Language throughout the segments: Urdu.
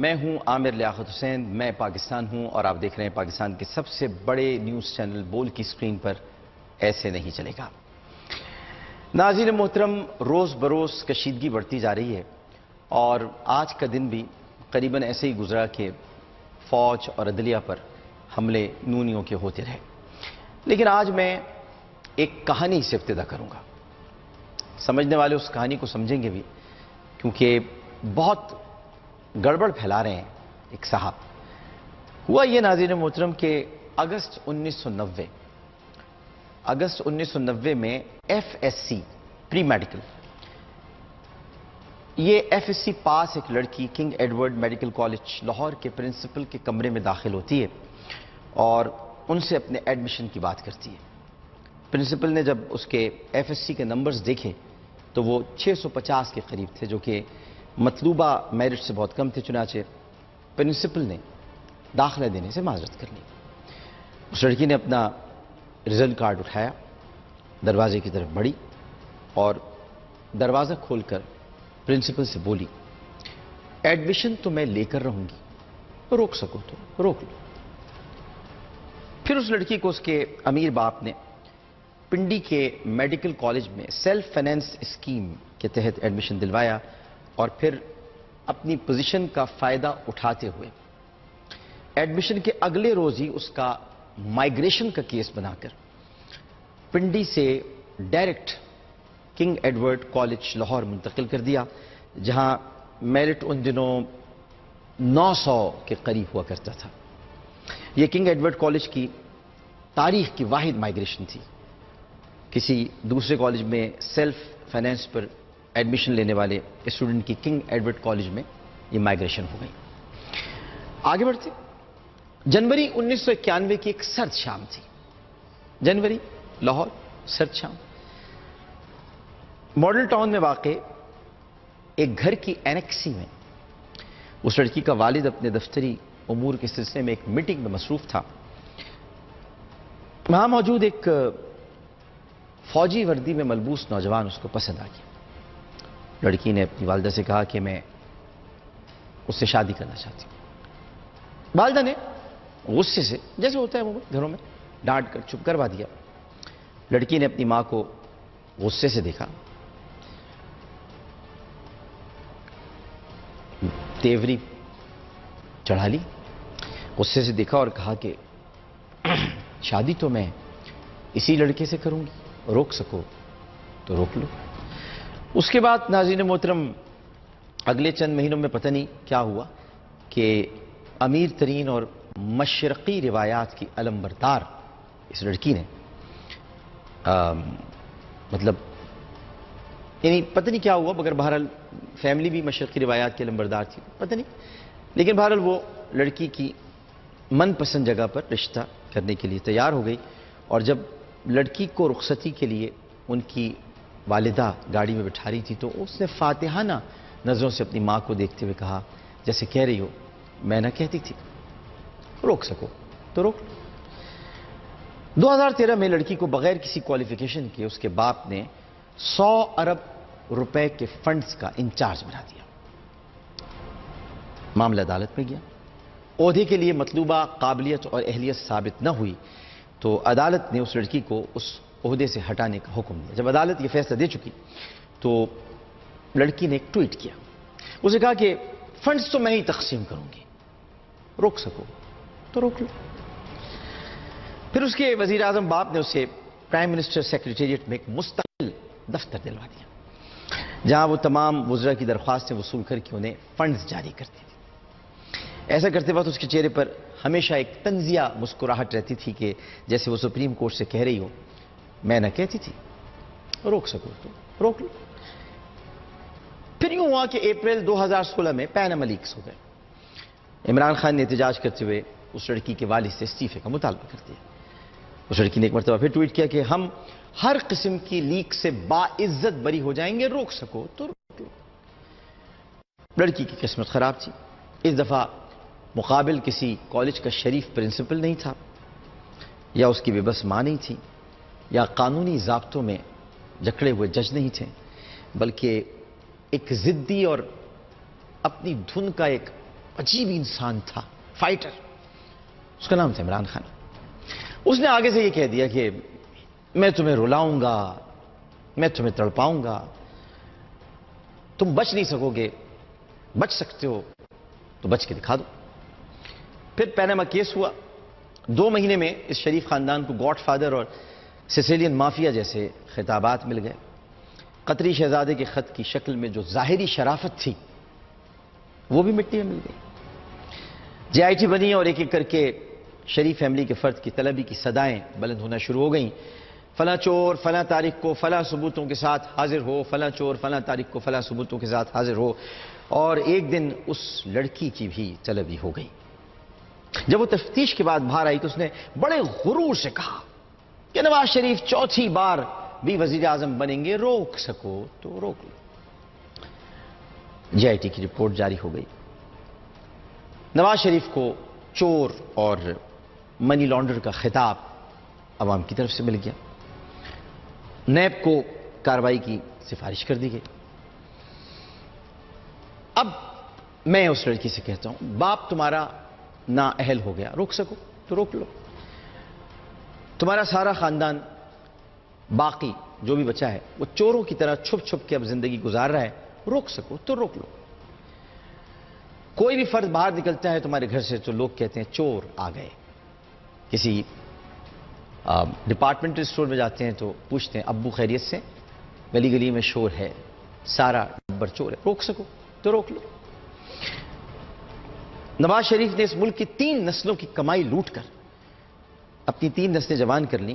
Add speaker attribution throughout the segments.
Speaker 1: میں ہوں عامر لیاقت حسین، میں پاکستان ہوں اور آپ دیکھ رہے ہیں پاکستان کے سب سے بڑے نیوز چینل بول کی سکرین پر ایسے نہیں چلے گا۔ ناظرین محترم، روز بروز کشیدگی بڑھتی جا رہی ہے اور آج کا دن بھی قریباً ایسے ہی گزرا کہ فوج اور عدلیہ پر حملے نونیوں کے ہوتے رہے، لیکن آج میں ایک کہانی سے ابتدا کروں گا۔ سمجھنے والے اس کہانی کو سمجھیں گے بھی، کیونکہ بہت گڑبڑ پھیلا رہے ہیں ایک صاحب۔ ہوا یہ ناظرین محترم کہ اگست 1990 میں F S C pre medical, یہ ایف ایس سی پاس ایک لڑکی King Edward Medical College Lahore کے پرنسپل کے کمرے میں داخل ہوتی ہے اور ان سے اپنے ایڈمیشن کی بات کرتی ہے۔ پرنسپل نے جب اس کے ایف ایس سی کے نمبرز دیکھے تو وہ 650 کے قریب تھے، جو کہ مطلوبہ میرٹ سے بہت کم تھے، چنانچہ پرنسپل نے داخلہ دینے سے معذرت کر لی۔ اس لڑکی نے اپنا رزلٹ کارڈ اٹھایا، دروازے کی طرف بڑھی اور دروازہ کھول کر پرنسپل سے بولی، ایڈمیشن تو میں لے کر رہوں گی، روک سکو تو روک لو۔ پھر اس لڑکی کو اس کے امیر باپ نے پنڈی کے میڈیکل کالج میں سیلف فائنینس اسکیم کے تحت ایڈمیشن دلوایا اور پھر اپنی پوزیشن کا فائدہ اٹھاتے ہوئے ایڈمیشن کے اگلے روز ہی اس کا مائیگریشن کا کیس بنا کر پنڈی سے direct king Edward college Lahore منتقل کر دیا، جہاں میرٹ ان دنوں 900 کے قریب ہوا کرتا تھا۔ یہ کنگ ایڈورڈ کالج کی تاریخ کی واحد مائیگریشن تھی۔ کسی دوسرے کالج میں سیلف فائنینس پر ایڈمیشن لینے والے اسٹوڈنٹ کی کنگ ایڈورڈ کالج میں یہ مائیگریشن ہو گئی۔ آگے بڑھتے، جنوری 1991 کی ایک سرد شام تھی۔ جنوری، لاہور، سرد شام۔ ماڈل ٹاؤن میں واقع ایک گھر کی اینیکسی میں اس لڑکی کا والد اپنے دفتری امور کے سلسلے میں ایک میٹنگ میں مصروف تھا۔ وہاں موجود ایک فوجی وردی میں ملبوس نوجوان اس کو پسند آ گیا۔ لڑکی نے اپنی والدہ سے کہا کہ میں اس سے شادی کرنا چاہتی ہوں۔ والدہ نے غصے سے، جیسے ہوتا ہے وہ گھروں میں، ڈانٹ کر چپ کروا دیا۔ لڑکی نے اپنی ماں کو غصے سے دیکھا، تیوری چڑھا لی، غصے سے دیکھا اور کہا کہ شادی تو میں اسی لڑکے سے کروں گی، روک سکو تو روک لو۔ اس کے بعد ناظرین محترم اگلے چند مہینوں میں پتہ نہیں کیا ہوا کہ امیر ترین اور مشرقی روایات کی علمبردار اس لڑکی نے یعنی پتہ نہیں کیا ہوا، مگر بہرحال فیملی بھی مشرقی روایات کی علمبردار تھی، پتہ نہیں، لیکن بہرحال وہ لڑکی کی من پسند جگہ پر رشتہ کرنے کے لیے تیار ہو گئی۔ اور جب لڑکی کو رخصتی کے لیے ان کی والدہ گاڑی میں بٹھا رہی تھی تو اس نے فاتحانہ نظروں سے اپنی ماں کو دیکھتے ہوئے کہا، جیسے کہہ رہی ہو میں نہ کہتی تھی، روک سکو تو روک لو۔ 2013 میں لڑکی کو بغیر کسی کوالیفیکیشن کے اس کے باپ نے 100 ارب روپے کے فنڈز کا انچارج بنا دیا۔ معاملہ عدالت میں گیا، عہدے کے لیے مطلوبہ قابلیت اور اہلیت ثابت نہ ہوئی تو عدالت نے اس لڑکی کو اس عہدے سے ہٹانے کا حکم دیا۔ جب عدالت یہ فیصلہ دے چکی تو لڑکی نے ایک ٹویٹ کیا، اسے کہا کہ فنڈز تو میں ہی تقسیم کروں گی، روک سکو تو روک لو۔ پھر اس کے وزیر اعظم باپ نے اسے پرائم منسٹر سیکریٹریٹ میں ایک مستقل دفتر دلوا دیا، جہاں وہ تمام وزراء کی درخواستیں وصول کر کے انہیں فنڈز جاری کرتی تھی۔ ایسا کرتے وقت اس کے چہرے پر ہمیشہ ایک طنزیہ مسکراہٹ رہتی تھی کہ جیسے وہ سپریم کورٹ سے کہہ رہی ہو میں نہ کہتی تھی، روک سکو تو روک لو۔ پھر یوں ہوا کہ اپریل 2016 میں پیناما لیکس ہو گئے۔ عمران خان نے احتجاج کرتے ہوئے اس لڑکی کے والد سے استعفے کا مطالبہ کر دیا۔ اس لڑکی نے ایک مرتبہ پھر ٹویٹ کیا کہ ہم ہر قسم کی لیک سے باعزت بری ہو جائیں گے، روک سکو تو روک لو۔ لڑکی کی قسمت خراب تھی، اس دفعہ مقابل کسی کالج کا شریف پرنسپل نہیں تھا، یا اس کی بے بس ماں نہیں تھی، یا قانونی ضابطوں میں جکڑے ہوئے جج نہیں تھے، بلکہ ایک ضدی اور اپنی دھن کا ایک عجیب انسان تھا، فائٹر، اس کا نام تھا عمران خان۔ اس نے آگے سے یہ کہہ دیا کہ میں تمہیں رلاؤں گا، میں تمہیں تڑپاؤں گا، تم بچ نہیں سکو گے، بچ سکتے ہو تو بچ کے دکھا دو۔ پھر پیناما کیس ہوا، 2 مہینے میں اس شریف خاندان کو گاڈ فادر اور سیسیلین مافیا جیسے خطابات مل گئے۔ قطری شہزادے کے خط کی شکل میں جو ظاہری شرافت تھی وہ بھی مٹی میں مل گئی۔ جے آئی ٹی بنی اور ایک ایک کر کے شریف فیملی کے فرد کی طلبی کی صدائیں بلند ہونا شروع ہو گئیں، فلاں چور فلاں تاریخ کو فلاں ثبوتوں کے ساتھ حاضر ہو، فلاں چور فلاں تاریخ کو فلاں ثبوتوں کے ساتھ حاضر ہو۔ اور ایک دن اس لڑکی کی بھی طلبی ہو گئی۔ جب وہ تفتیش کے بعد باہر آئی تو اس نے بڑے غرور سے کہا کہ نواز شریف 4تھی بار بھی وزیر اعظم بنیں گے، روک سکو تو روک لو۔ جے آئی ٹی کی رپورٹ جاری ہو گئی۔ نواز شریف کو چور اور منی لانڈر کا خطاب عوام کی طرف سے مل گیا۔ نیب کو کارروائی کی سفارش کر دی گئی۔ اب میں اس لڑکی سے کہتا ہوں، باپ تمہارا نااہل ہو گیا، روک سکو تو روک لو۔ تمہارا سارا خاندان باقی جو بھی بچا ہے وہ چوروں کی طرح چھپ چھپ کے اب زندگی گزار رہا ہے، روک سکو تو روک لو۔ کوئی بھی فرد باہر نکلتا ہے تمہارے گھر سے تو لوگ کہتے ہیں چور آ گئے۔ کسی ڈپارٹمنٹل اسٹور میں جاتے ہیں تو پوچھتے ہیں ابو خیریت سے، گلی گلی میں شور ہے، سارا ڈبر چور ہے، روک سکو تو روک لو۔ نواز شریف نے اس ملک کی 3 نسلوں کی کمائی لوٹ کر اپنی 3 نسلیں جوان کر لیں۔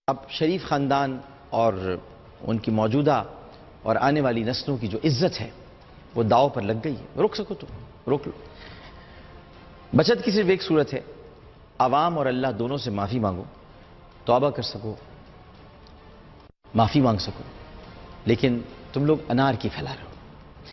Speaker 1: اب شریف خاندان اور ان کی موجودہ اور آنے والی نسلوں کی جو عزت ہے وہ داؤ پر لگ گئی ہے، روک سکو تو روک لو۔ بچت کی صرف ایک صورت ہے، عوام اور اللہ دونوں سے معافی مانگو، توبہ کر سکو، معافی مانگ سکو، لیکن تم لوگ انار کی پھیلا رہے ہو۔